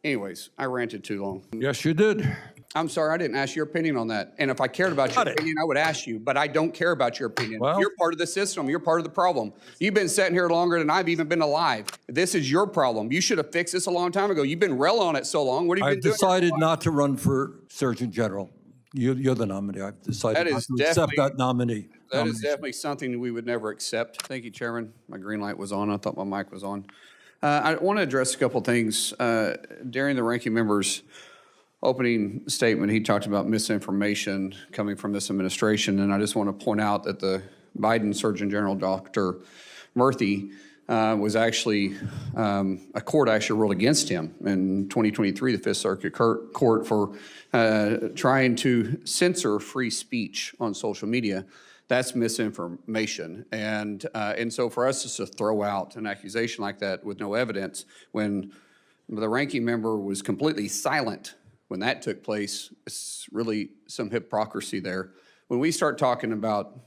Anyways, I ranted too long. Yes, you did. I'm sorry, I didn't ask your opinion on that. And if I cared about your opinion, I would ask you, but I don't care about your opinion. Well, you're part of the system. You're part of the problem. You've been sitting here longer than I've even been alive. This is your problem. You should have fixed this a long time ago. You've been railing on it so long. What have you been doing? I've decided not to run for Surgeon General. You're the nominee. I've decided not to accept that nominee. That is definitely something we would never accept. Thank you, Chairman. My green light was on. I thought my mic was on. I want to address a couple things. During the ranking member's opening statement, he talked about misinformation coming from this administration, and I just want to point out that the Biden Surgeon General, Dr. Murthy, was actually, a court actually ruled against him in 2023, the Fifth Circuit Court, for trying to censor free speech on social media. That's misinformation. And so for us just to throw out an accusation like that with no evidence when the ranking member was completely silent when that took place, it's really some hypocrisy there. When we start talking about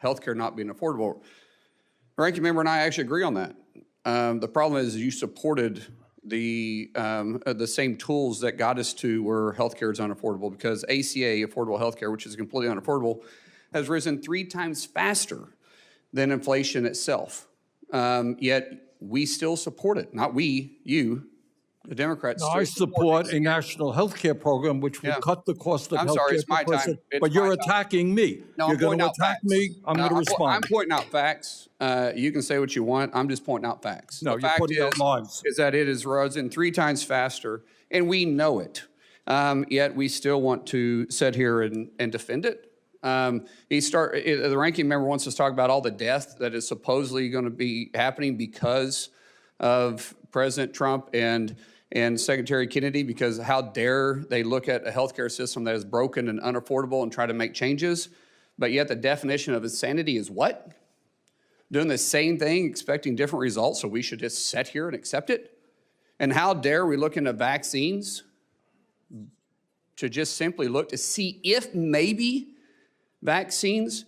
healthcare not being affordable, the ranking member and I actually agree on that. The problem is you supported the same tools that got us to where healthcare is unaffordable, because ACA, affordable healthcare, which is completely unaffordable, has risen 3 times faster than inflation itself. Yet we still support it. Not we, you, the Democrats. No, I support a national health care program which will cut the cost of health care. It's my time. But you're attacking me. No, you're going to attack me. I'm going to respond. I'm pointing out facts. You can say what you want. I'm just pointing out facts. No, you're pointing out lies. Is that it is risen 3 times faster, and we know it. Yet we still want to sit here and defend it. The ranking member wants us to talk about all the death that is supposedly going to be happening because of President Trump and Secretary Kennedy, because how dare they look at a healthcare system that is broken and unaffordable and try to make changes, but yet the definition of insanity is what? Doing the same thing, expecting different results, so we should just sit here and accept it? And how dare we look into vaccines to just simply look to see if maybe vaccines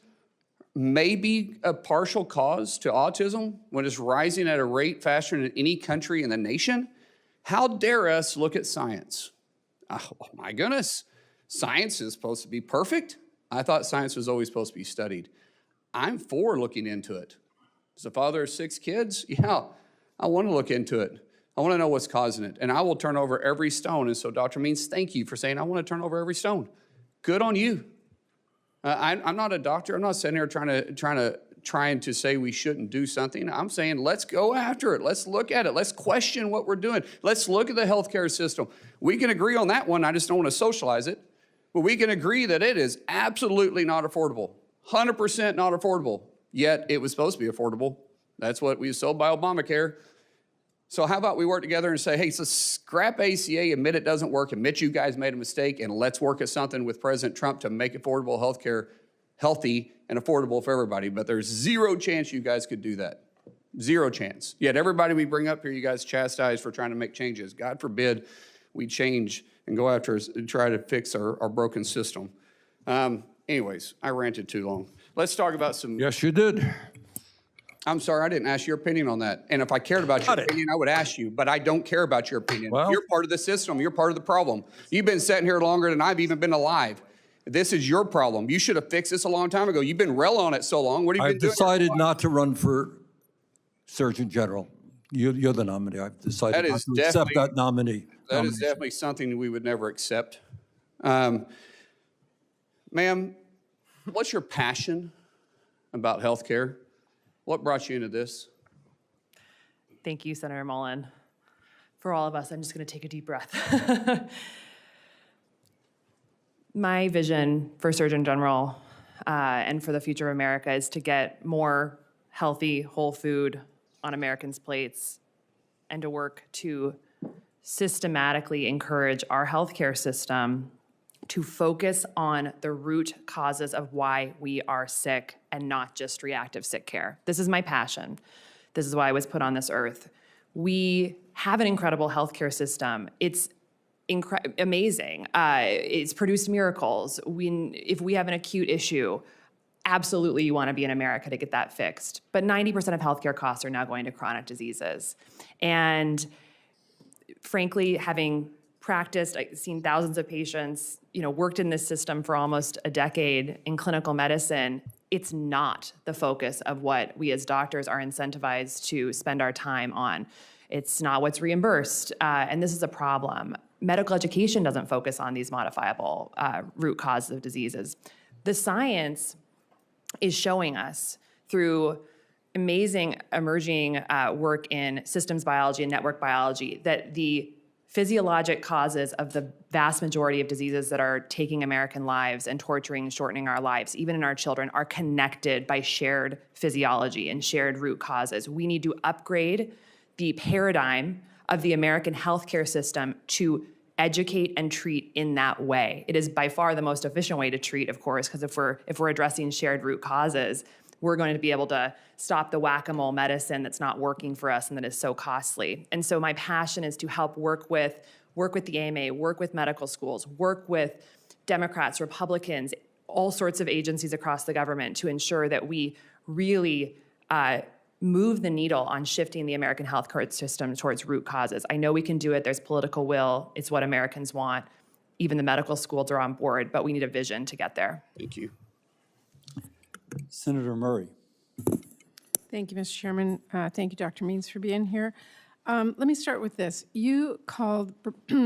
may be a partial cause to autism when it's rising at a rate faster than any country in the nation? How dare us look at science? Oh my goodness, science is supposed to be perfect? I thought science was always supposed to be studied. I'm for looking into it. As a father of 6 kids, yeah, I want to look into it. I want to know what's causing it, and I will turn over every stone. And so Dr. Means, thank you for saying I want to turn over every stone. Good on you. I'm not a doctor. I'm not sitting here trying to say we shouldn't do something. I'm saying let's go after it. Let's look at it. Let's question what we're doing. Let's look at the healthcare system. We can agree on that one. I just don't want to socialize it. But we can agree that it is absolutely not affordable, 100% not affordable. Yet it was supposed to be affordable. That's what we were sold by Obamacare. So how about we work together and say, hey, so scrap ACA, admit it doesn't work, admit you guys made a mistake, and let's work at something with President Trump to make affordable health care healthy and affordable for everybody. But there's zero chance you guys could do that. Zero chance. Yet everybody we bring up here, you guys chastise for trying to make changes. God forbid we change and go after and try to fix our broken system. Anyways, I ranted too long. Let's talk about some... Yes, you did. I'm sorry, I didn't ask your opinion on that. And if I cared about your opinion, I would ask you, but I don't care about your opinion. Well, you're part of the system. You're part of the problem. You've been sitting here longer than I've even been alive. This is your problem. You should have fixed this a long time ago. You've been railing on it so long. What have you been doing? I've decided not to run for Surgeon General. You're the nominee. I've decided not to accept that nominee. That is definitely something we would never accept. Ma'am, what's your passion about health care? What brought you into this? Thank you, Senator Mullin. For all of us, I'm just going to take a deep breath. My vision for Surgeon General and for the future of America is to get more healthy, whole food on Americans' plates and to work to systematically encourage our healthcare system to focus on the root causes of why we are sick and not just reactive sick care. This is my passion. This is why I was put on this earth. We have an incredible healthcare system. It's amazing. It's produced miracles. If we have an acute issue, absolutely you want to be in America to get that fixed. But 90% of healthcare costs are now going to chronic diseases. And frankly, having practiced, I've seen thousands of patients, worked in this system for almost a decade in clinical medicine, it's not the focus of what we as doctors are incentivized to spend our time on. It's not what's reimbursed, and this is a problem. Medical education doesn't focus on these modifiable root causes of diseases. The science is showing us through amazing emerging work in systems biology and network biology that the physiologic causes of the vast majority of diseases that are taking American lives and torturing and shortening our lives, even in our children, are connected by shared physiology and shared root causes. We need to upgrade the paradigm of the American healthcare system to educate and treat in that way. It is by far the most efficient way to treat, of course, because if we're addressing shared root causes, we're going to be able to stop the whack-a-mole medicine that's not working for us and that is so costly. And so my passion is to help work with the AMA, work with medical schools, work with Democrats, Republicans, all sorts of agencies across the government to ensure that we really move the needle on shifting the American healthcare system towards root causes. I know we can do it. There's political will. It's what Americans want. Even the medical schools are on board, but we need a vision to get there. Thank you. Senator Murray. Thank you, Mr. Chairman. Thank you, Dr. Means, for being here. Let me start with this. You called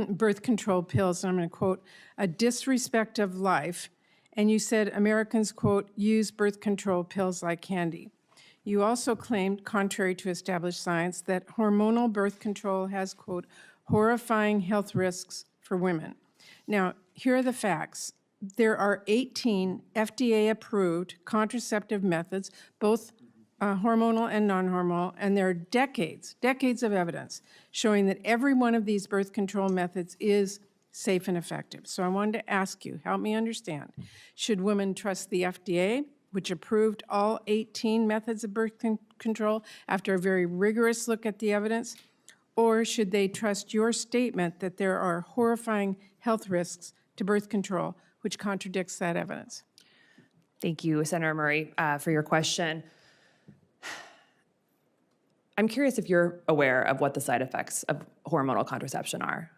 birth control pills, and I'm going to quote, a disrespect of life, and you said Americans, quote, use birth control pills like candy. You also claimed, contrary to established science, that hormonal birth control has, quote, horrifying health risks for women. Now, here are the facts. There are 18 FDA-approved contraceptive methods, both hormonal and non-hormonal, and there are decades of evidence showing that every one of these birth control methods is safe and effective. So I wanted to ask you, help me understand, should women trust the FDA, which approved all 18 methods of birth control after a very rigorous look at the evidence, or should they trust your statement that there are horrifying health risks to birth control, which contradicts that evidence? Thank you, Senator Murray, for your question. I'm curious if you're aware of what the side effects of hormonal contraception are.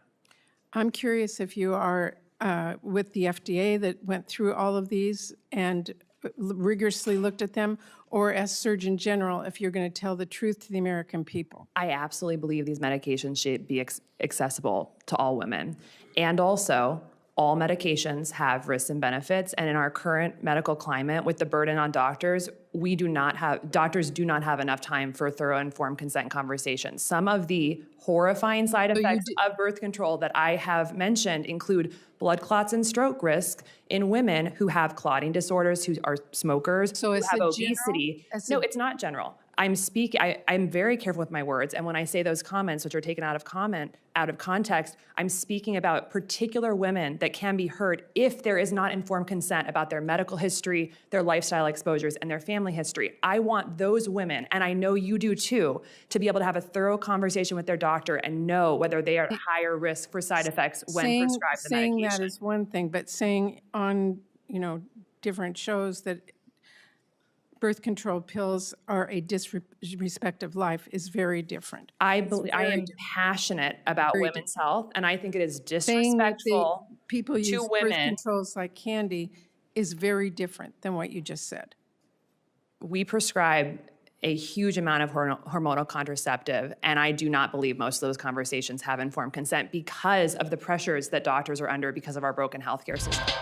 I'm curious if you are with the FDA that went through all of these and rigorously looked at them, or as Surgeon General, if you're going to tell the truth to the American people. I absolutely believe these medications should be accessible to all women. And also, all medications have risks and benefits, and in our current medical climate, with the burden on doctors, doctors do not have enough time for thorough informed consent conversations. Some of the horrifying side effects of birth control that I have mentioned include blood clots and stroke risk in women who have clotting disorders, who are smokers, who have obesity. No, it's not general. I'm very careful with my words, and when I say those comments, which are taken out of context, I'm speaking about particular women that can be hurt if there is not informed consent about their medical history, their lifestyle exposures, and their family history. I want those women, and I know you do too, to be able to have a thorough conversation with their doctor and know whether they are at higher risk for side effects when prescribed the medication. Saying that is one thing, but saying on different shows that birth control pills are a disrespect of life is very different. I am passionate about women's health, and I think it is disrespectful people use to women. Birth controls like candy is very different than what you just said. We prescribe a huge amount of hormonal contraceptive, and I do not believe most of those conversations have informed consent because of the pressures that doctors are under because of our broken healthcare system.